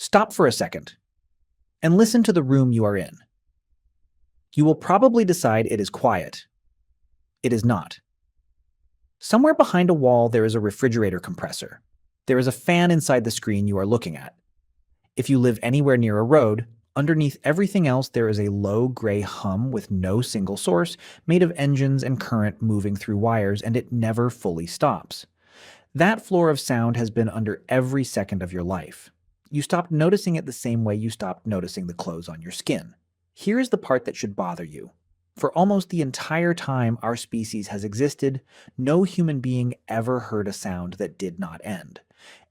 Stop for a second and listen to the room you are in. You will probably decide it is quiet. It is not. Somewhere behind a wall, there is a refrigerator compressor. There is a fan inside the screen you are looking at. If you live anywhere near a road, underneath everything else there is a low gray hum with no single source, made of engines and current moving through wires, and it never fully stops. That floor of sound has been under every second of your life. You stopped noticing it the same way you stopped noticing the clothes on your skin. Here is the part that should bother you. For almost the entire time our species has existed, no human being ever heard a sound that did not end.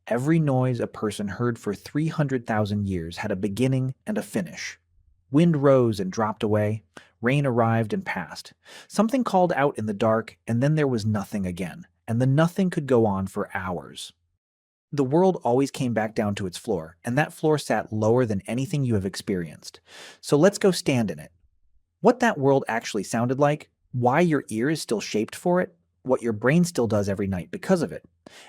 Every noise a person heard for 300,000 years had a beginning and a finish. Wind rose and dropped away. Rain arrived and passed. Something called out in the dark, and then there was nothing again, and the nothing could go on for hours. The world always came back down to its floor, and that floor sat lower than anything you have experienced. So let's go stand in it. What that world actually sounded like, why your ear is still shaped for it, what your brain still does every night because of it,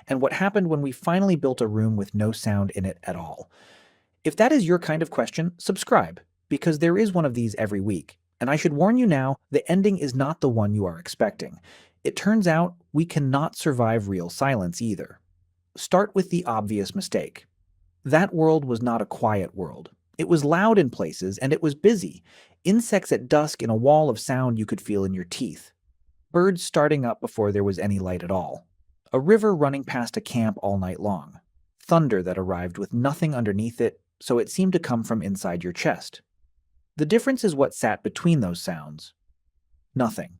and what happened when we finally built a room with no sound in it at all. If that is your kind of question, subscribe, because there is one of these every week. And I should warn you now, the ending is not the one you are expecting. It turns out we cannot survive real silence either. Start with the obvious mistake. That world was not a quiet world. It was loud in places, and it was busy. Insects at dusk in a wall of sound you could feel in your teeth. Birds starting up before there was any light at all. A river running past a camp all night long. Thunder that arrived with nothing underneath it, so it seemed to come from inside your chest. The difference is what sat between those sounds. Nothing.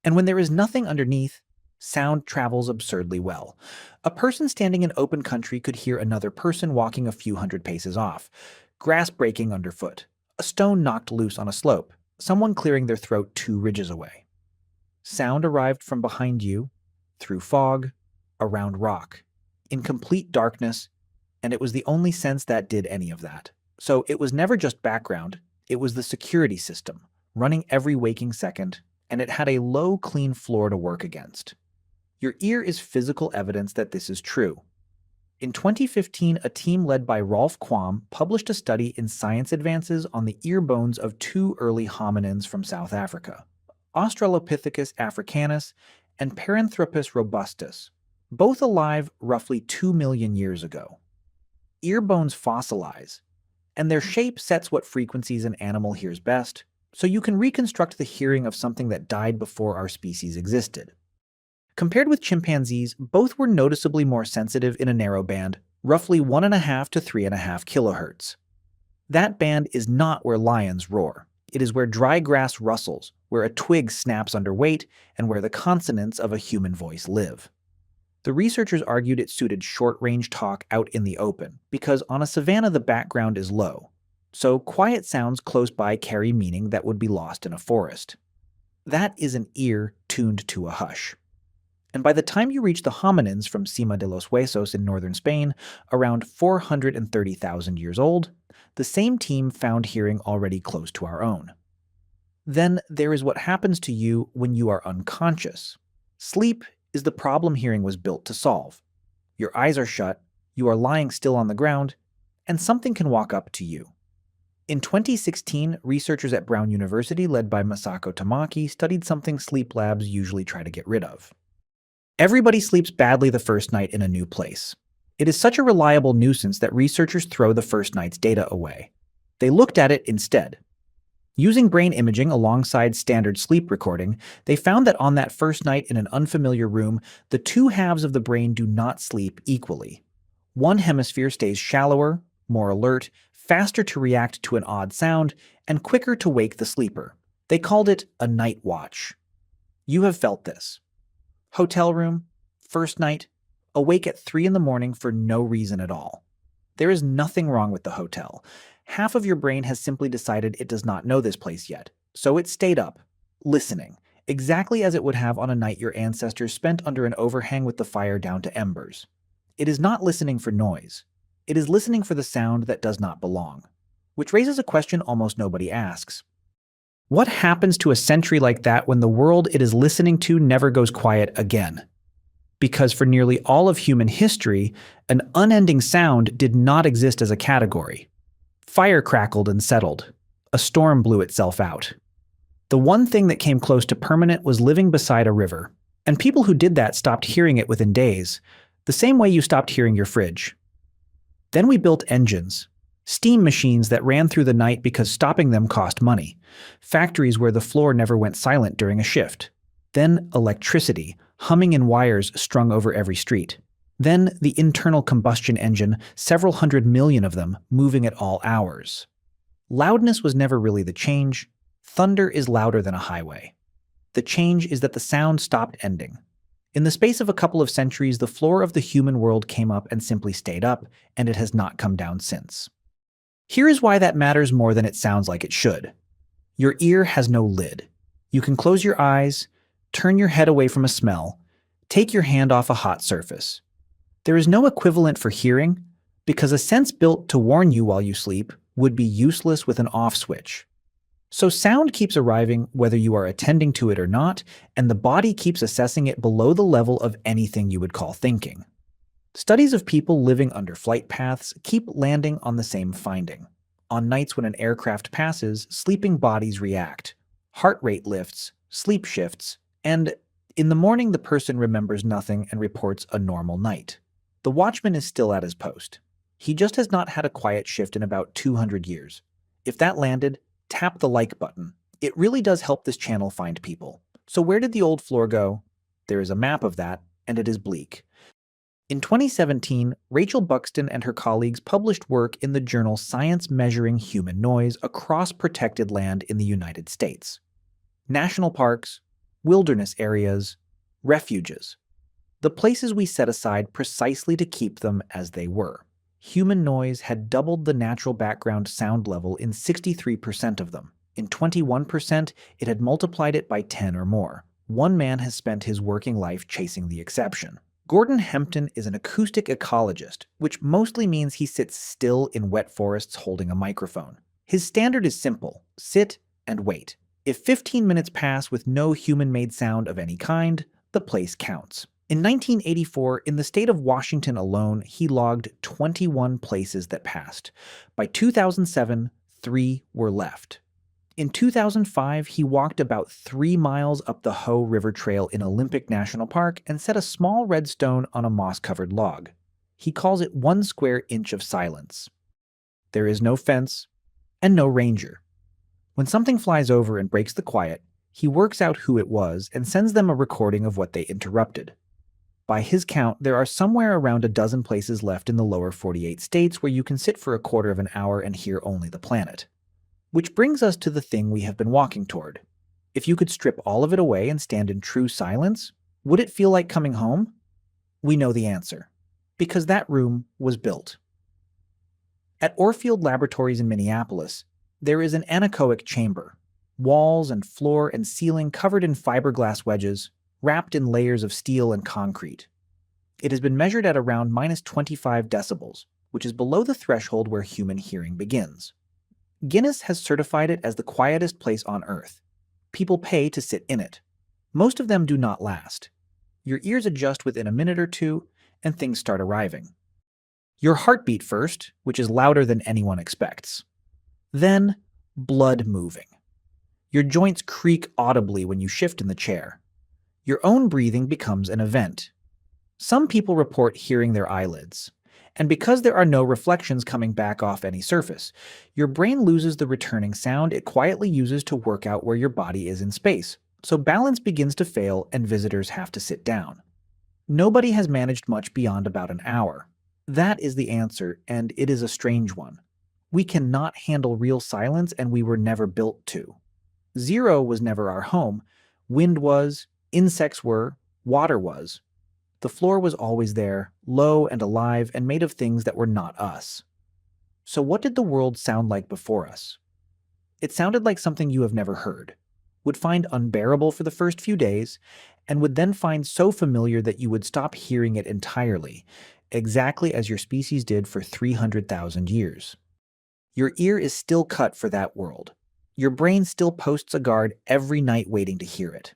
And when there is nothing underneath, sound travels absurdly well. A person standing in open country could hear another person walking a few hundred paces off. Grass breaking underfoot. A stone knocked loose on a slope. Someone clearing their throat 2 ridges away. Sound arrived from behind you, through fog, around rock, in complete darkness, and it was the only sense that did any of that. So it was never just background, it was the security system, running every waking second, and it had a low, clean floor to work against. Your ear is physical evidence that this is true. In 2015, a team led by Rolf Quam published a study in Science Advances on the ear bones of 2 early hominins from South Africa. Australopithecus africanus and Paranthropus robustus, both alive roughly 2 million years ago. Ear bones fossilize, and their shape sets what frequencies an animal hears best, so you can reconstruct the hearing of something that died before our species existed. Compared with chimpanzees, both were noticeably more sensitive in a narrow band, roughly 1.5 to 3.5 kilohertz. That band is not where lions roar. It is where dry grass rustles, where a twig snaps under weight, and where the consonants of a human voice live. The researchers argued it suited short-range talk out in the open, because on a savanna the background is low, so quiet sounds close by carry meaning that would be lost in a forest. That is an ear tuned to a hush. And by the time you reach the hominins from Cima de los Huesos in northern Spain, around 430,000 years old, the same team found hearing already close to our own. Then there is what happens to you when you are unconscious. Sleep is the problem hearing was built to solve. Your eyes are shut, you are lying still on the ground, and something can walk up to you. In 2016, researchers at Brown University, led by Masako Tamaki, studied something sleep labs usually try to get rid of. Everybody sleeps badly the first night in a new place. It is such a reliable nuisance that researchers throw the first night's data away. They looked at it instead. Using brain imaging alongside standard sleep recording, they found that on that first night in an unfamiliar room, the 2 halves of the brain do not sleep equally. One hemisphere stays shallower, more alert, faster to react to an odd sound, and quicker to wake the sleeper. They called it a night watch. You have felt this. Hotel room, first night, awake at 3 in the morning for no reason at all. There is nothing wrong with the hotel. Half of your brain has simply decided it does not know this place yet, so it stayed up, listening, exactly as it would have on a night your ancestors spent under an overhang with the fire down to embers. It is not listening for noise. It is listening for the sound that does not belong. Which raises a question almost nobody asks. What happens to a sentry like that when the world it is listening to never goes quiet again? because for nearly all of human history, an unending sound did not exist as a category. Fire crackled and settled. A storm blew itself out. The one thing that came close to permanent was living beside a river. And people who did that stopped hearing it within days, the same way you stopped hearing your fridge. Then we built engines, steam machines that ran through the night because stopping them cost money, factories where the floor never went silent during a shift. Then electricity, humming in wires strung over every street. Then the internal combustion engine, several hundred million of them, moving at all hours. Loudness was never really the change. Thunder is louder than a highway. The change is that the sound stopped ending. In the space of a couple of centuries, the floor of the human world came up and simply stayed up, and it has not come down since. Here is why that matters more than it sounds like it should. Your ear has no lid. You can close your eyes, turn your head away from a smell, take your hand off a hot surface. There is no equivalent for hearing, because a sense built to warn you while you sleep would be useless with an off switch. So sound keeps arriving whether you are attending to it or not, and the body keeps assessing it below the level of anything you would call thinking. Studies of people living under flight paths keep landing on the same finding. On nights when an aircraft passes, sleeping bodies react. Heart rate lifts, sleep shifts, and in the morning the person remembers nothing and reports a normal night. The watchman is still at his post. He just has not had a quiet shift in about 200 years. If that landed, tap the like button. It really does help this channel find people. So where did the old floor go? There is a map of that, and it is bleak. In 2017, Rachel Buxton and her colleagues published work in the journal Science Measuring Human Noise across protected land in the United States. National parks, wilderness areas, refuges. The places we set aside precisely to keep them as they were. Human noise had doubled the natural background sound level in 63% of them. In 21%, it had multiplied it by 10 or more. One man has spent his working life chasing the exception. Gordon Hempton is an acoustic ecologist, which mostly means he sits still in wet forests holding a microphone. His standard is simple: sit and wait. If 15 minutes pass with no human-made sound of any kind, the place counts. In 1984, in the state of Washington alone, he logged 21 places that passed. By 2007, 3 were left. In 2005, he walked about 3 miles up the Hoh River Trail in Olympic National Park and set a small red stone on a moss-covered log. He calls it 1 square inch of silence. There is no fence and no ranger. When something flies over and breaks the quiet, he works out who it was and sends them a recording of what they interrupted. By his count, there are somewhere around a dozen places left in the lower 48 states where you can sit for a quarter of an hour and hear only the planet. Which brings us to the thing we have been walking toward. If you could strip all of it away and stand in true silence, would it feel like coming home? We know the answer, because that room was built. At Orfield Laboratories in Minneapolis, there is an anechoic chamber, walls and floor and ceiling covered in fiberglass wedges, wrapped in layers of steel and concrete. It has been measured at around -25 decibels, which is below the threshold where human hearing begins. Guinness has certified it as the quietest place on Earth. People pay to sit in it. Most of them do not last. Your ears adjust within a minute or two, and things start arriving. Your heartbeat first, which is louder than anyone expects. Then, blood moving. Your joints creak audibly when you shift in the chair. Your own breathing becomes an event. Some people report hearing their eyelids. And because there are no reflections coming back off any surface, your brain loses the returning sound it quietly uses to work out where your body is in space. So balance begins to fail and visitors have to sit down. Nobody has managed much beyond about an hour. That is the answer, and it is a strange one. We cannot handle real silence, and we were never built to. Zero was never our home. Wind was, insects were, water was. The floor was always there, low and alive and made of things that were not us. So what did the world sound like before us? It sounded like something you have never heard, would find unbearable for the first few days, and would then find so familiar that you would stop hearing it entirely, exactly as your species did for 300,000 years. Your ear is still cut for that world. Your brain still posts a guard every night waiting to hear it.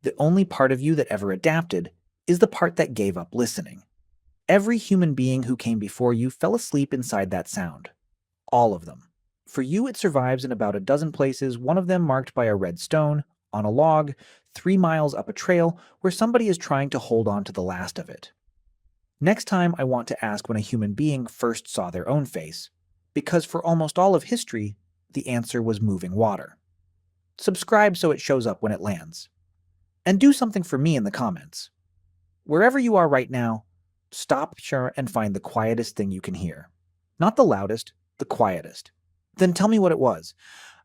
The only part of you that ever adapted is the part that gave up listening. Every human being who came before you fell asleep inside that sound. All of them. For you, it survives in about a dozen places, one of them marked by a red stone, on a log, 3 miles up a trail where somebody is trying to hold on to the last of it. Next time, I want to ask when a human being first saw their own face, because for almost all of history, the answer was moving water. Subscribe so it shows up when it lands. And do something for me in the comments. Wherever you are right now, stop sure and find the quietest thing you can hear. Not the loudest, the quietest. Then tell me what it was.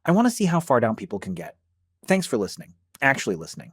I want to see how far down people can get. Thanks for listening. Actually listening.